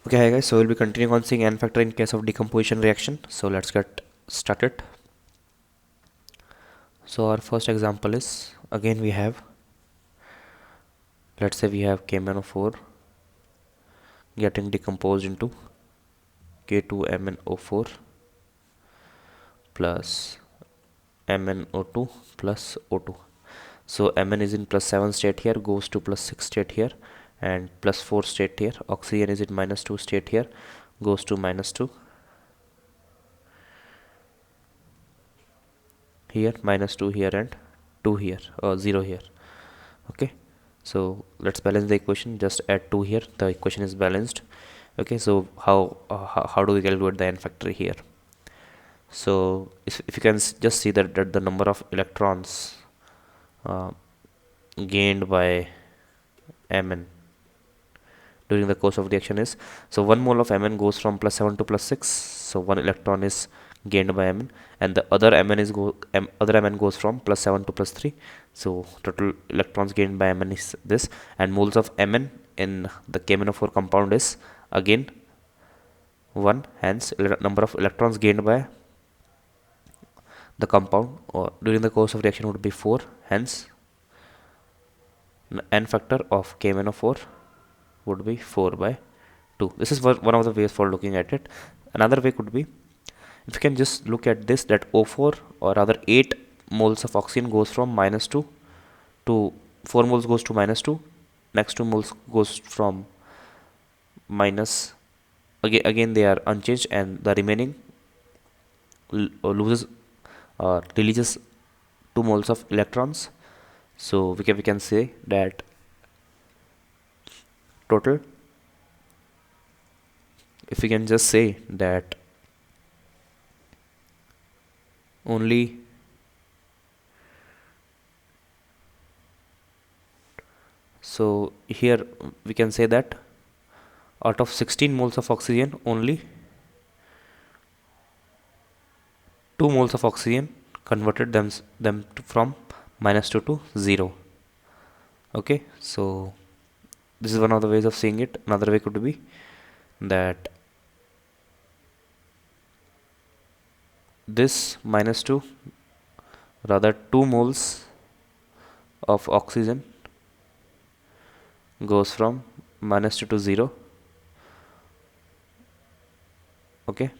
Okay, hi guys. So we'll be continuing on seeing n factor in case of decomposition reaction. So let's get started. So our first example is, again we have, let's say we have KMnO4 getting decomposed into K2MnO4 plus MnO2 plus O2. So Mn is in +7 state here, goes to +6 state here, and +4 state here. Oxygen is in -2 state here, goes to -2 here, -2 here, and 2 here, or 0 here. Okay, so let's balance the equation. Just add 2 here, the equation is balanced. Okay, so how do we calculate the n factor here? So if you can just see that the number of electrons uh, gained by Mn during the course of reaction is, so 1 mole of Mn goes from +7 to +6, so 1 electron is gained by Mn, and the other Mn goes from +7 to +3, so total electrons gained by Mn is this, and moles of Mn in the KMnO4 compound is again 1, hence number of electrons gained by the compound or during the course of reaction would be 4, hence n factor of KMnO4 would be 4 by 2. This is one of the ways for looking at it. Another way could be, if you can just look at this, that O4, or rather 8 moles of oxygen goes from -2 to 4 moles goes to -2, next 2 moles goes from minus, again they are unchanged, and the remaining loses or releases 2 moles of electrons. So we can say that total, if we can just say that only so here we can say that out of 16 moles of oxygen, only 2 moles of oxygen converted them from -2 to 0. Okay, so this is one of the ways of seeing it. Another way could be that this -2, rather 2 moles of oxygen goes from -2 to 0. Okay,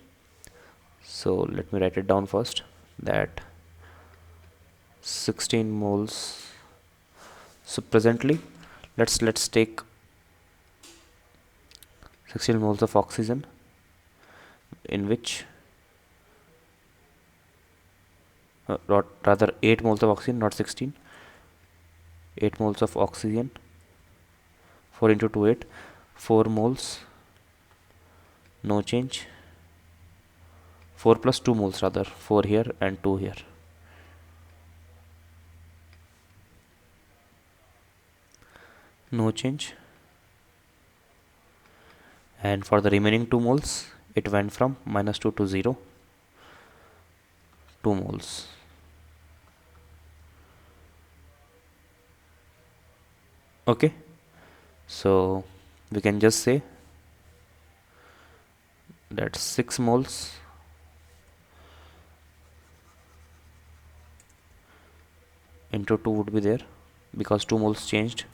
so let me write it down first, that 16 moles. So presently let's take 16 moles of oxygen, in which rather 8 moles of oxygen, not 16, 8 moles of oxygen, 4 into 2 8, 4 moles, no change, 4 plus 2 moles, rather 4 here and 2 here, no change, and for the remaining 2 moles it went from -2 to 0, 2 moles. Okay, so we can just say that 6 moles into 2 would be there, because 2 moles changed.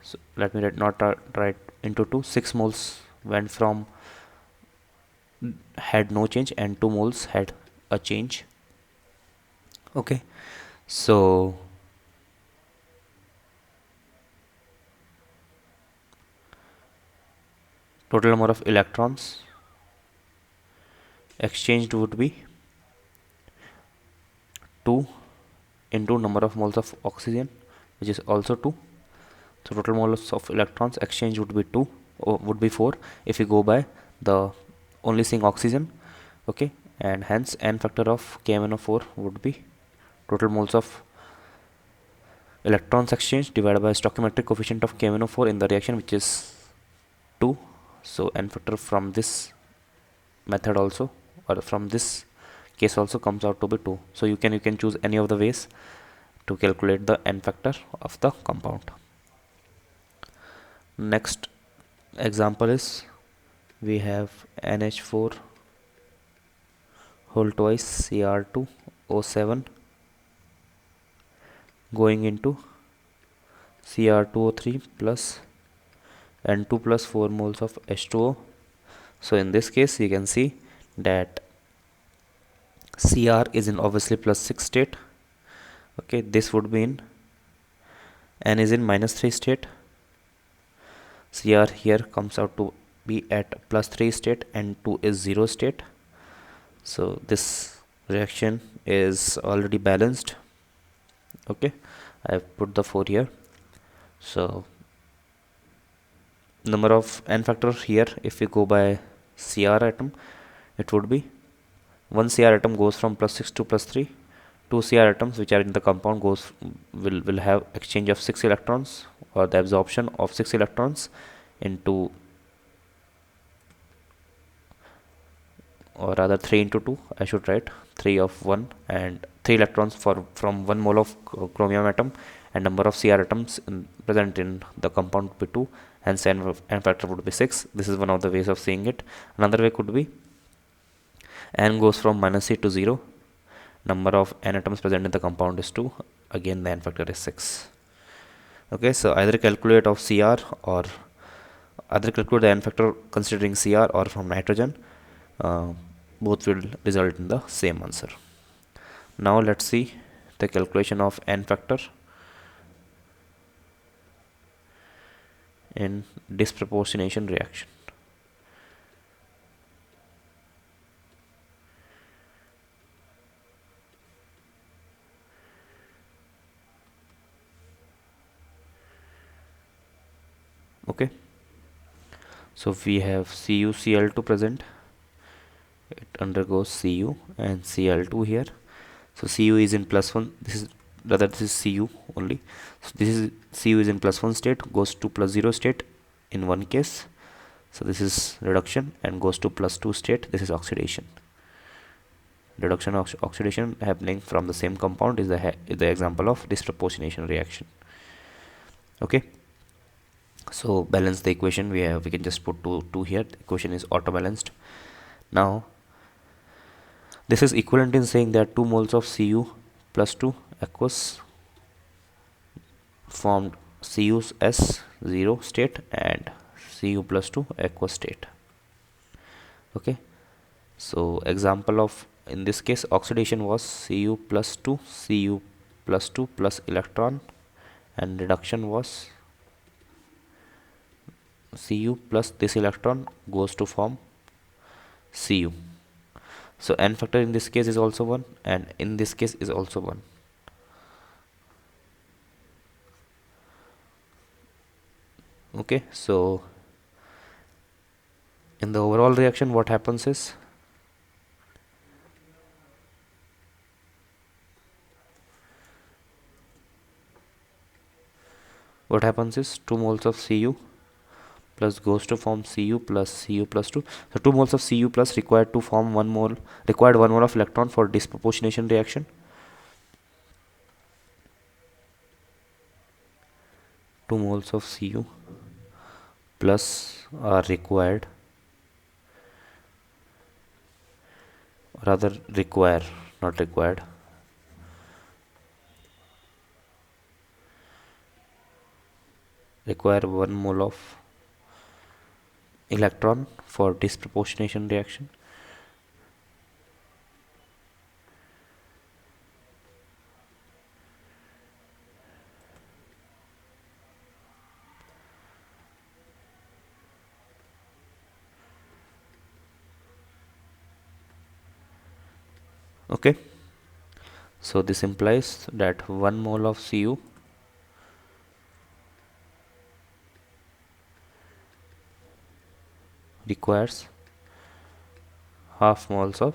So let me write into 2. 6 moles went from, had no change, and 2 moles had a change. Okay, so total number of electrons exchanged would be 2 into number of moles of oxygen, which is also 2. So total moles of electrons exchanged would be 2, or would be 4 if we go by the only seeing oxygen. Okay, and hence n factor of KMnO4 would be total moles of electrons exchanged divided by stoichiometric coefficient of KMnO4 in the reaction, which is 2. So n factor from this method also, or from this case also, comes out to be 2. So you can choose any of the ways to calculate the n factor of the compound. Next example is we have NH4 whole twice Cr2O7 going into Cr2O3 plus N2 plus 4 moles of H2O. So in this case you can see that Cr is in obviously plus 6 state. Okay, this would be in N is in minus 3 state. Cr here comes out to be at plus 3 state and 2 is 0 state. So this reaction is already balanced. Okay, I have put the 4 here. So number of n factor here, if we go by Cr atom, it would be one Cr atom goes from plus 6 to plus 3. Two Cr atoms which are in the compound will have exchange of 6 electrons, or the absorption of 6 electrons into, or rather 3 into 2, I should write 3 of 1, and 3 electrons from 1 mole of chromium atom, and number of Cr atoms present in the compound would be 2, hence n factor would be 6. This is one of the ways of seeing it. Another way could be n goes from minus C to 0, number of n atoms present in the compound is 2, again the n factor is 6. Okay, so either calculate of Cr, or either calculate the n factor considering Cr or from nitrogen, both will result in the same answer. Now let's see the calculation of n factor in disproportionation reaction. Okay, so we have CuCl2 present, it undergoes Cu and Cl2 here. So Cu is in plus 1, this is Cu only. So this is Cu is in plus 1 state, goes to plus 0 state in one case. So this is reduction and goes to plus 2 state, this is oxidation. Reduction of oxidation happening from the same compound is the example of disproportionation reaction. Okay, so balance the equation, we can just put 2 here, the equation is auto balanced. Now this is equivalent in saying that 2 moles of Cu plus 2 aqueous formed Cu's S0 state and Cu plus 2 aqueous state. Okay, so example of, in this case oxidation was Cu plus 2 plus electron, and reduction was Cu plus this electron goes to form Cu. So n factor in this case is also 1, and in this case is also 1. Okay, so in the overall reaction what happens is, what happens is 2 moles of Cu plus goes to form Cu plus 2. So 2 moles of Cu plus required to form 1 mole of electron for disproportionation reaction. Two moles of Cu plus are required, rather require, not required, require 1 mole of electron for disproportionation reaction. Okay, so this implies that 1 mole of Cu requires half moles of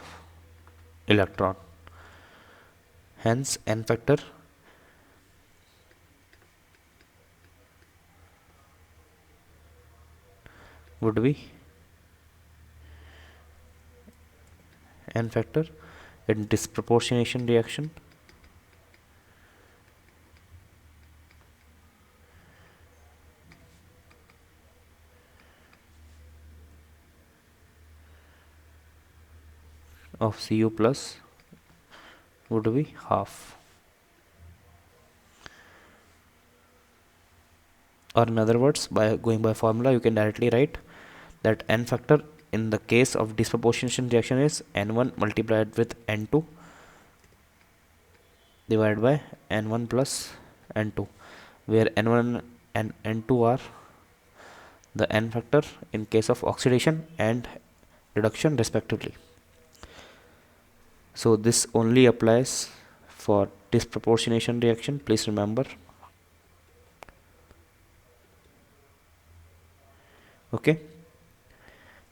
electron, hence n factor would be n factor in disproportionation reaction of Cu plus would be half. Or in other words, by going by formula, you can directly write that n factor in the case of disproportionation reaction is n1 multiplied with n2 divided by n1 plus n2, where n1 and n2 are the n factor in case of oxidation and reduction respectively. So this only applies for disproportionation reaction, please remember. Okay,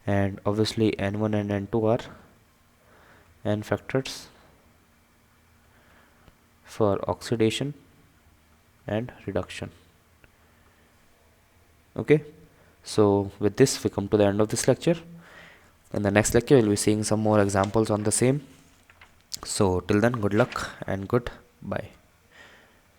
and obviously n1 and n2 are n factors for oxidation and reduction. Okay, so with this we come to the end of this lecture. In the next lecture we'll be seeing some more examples on the same. So till then, good luck and goodbye.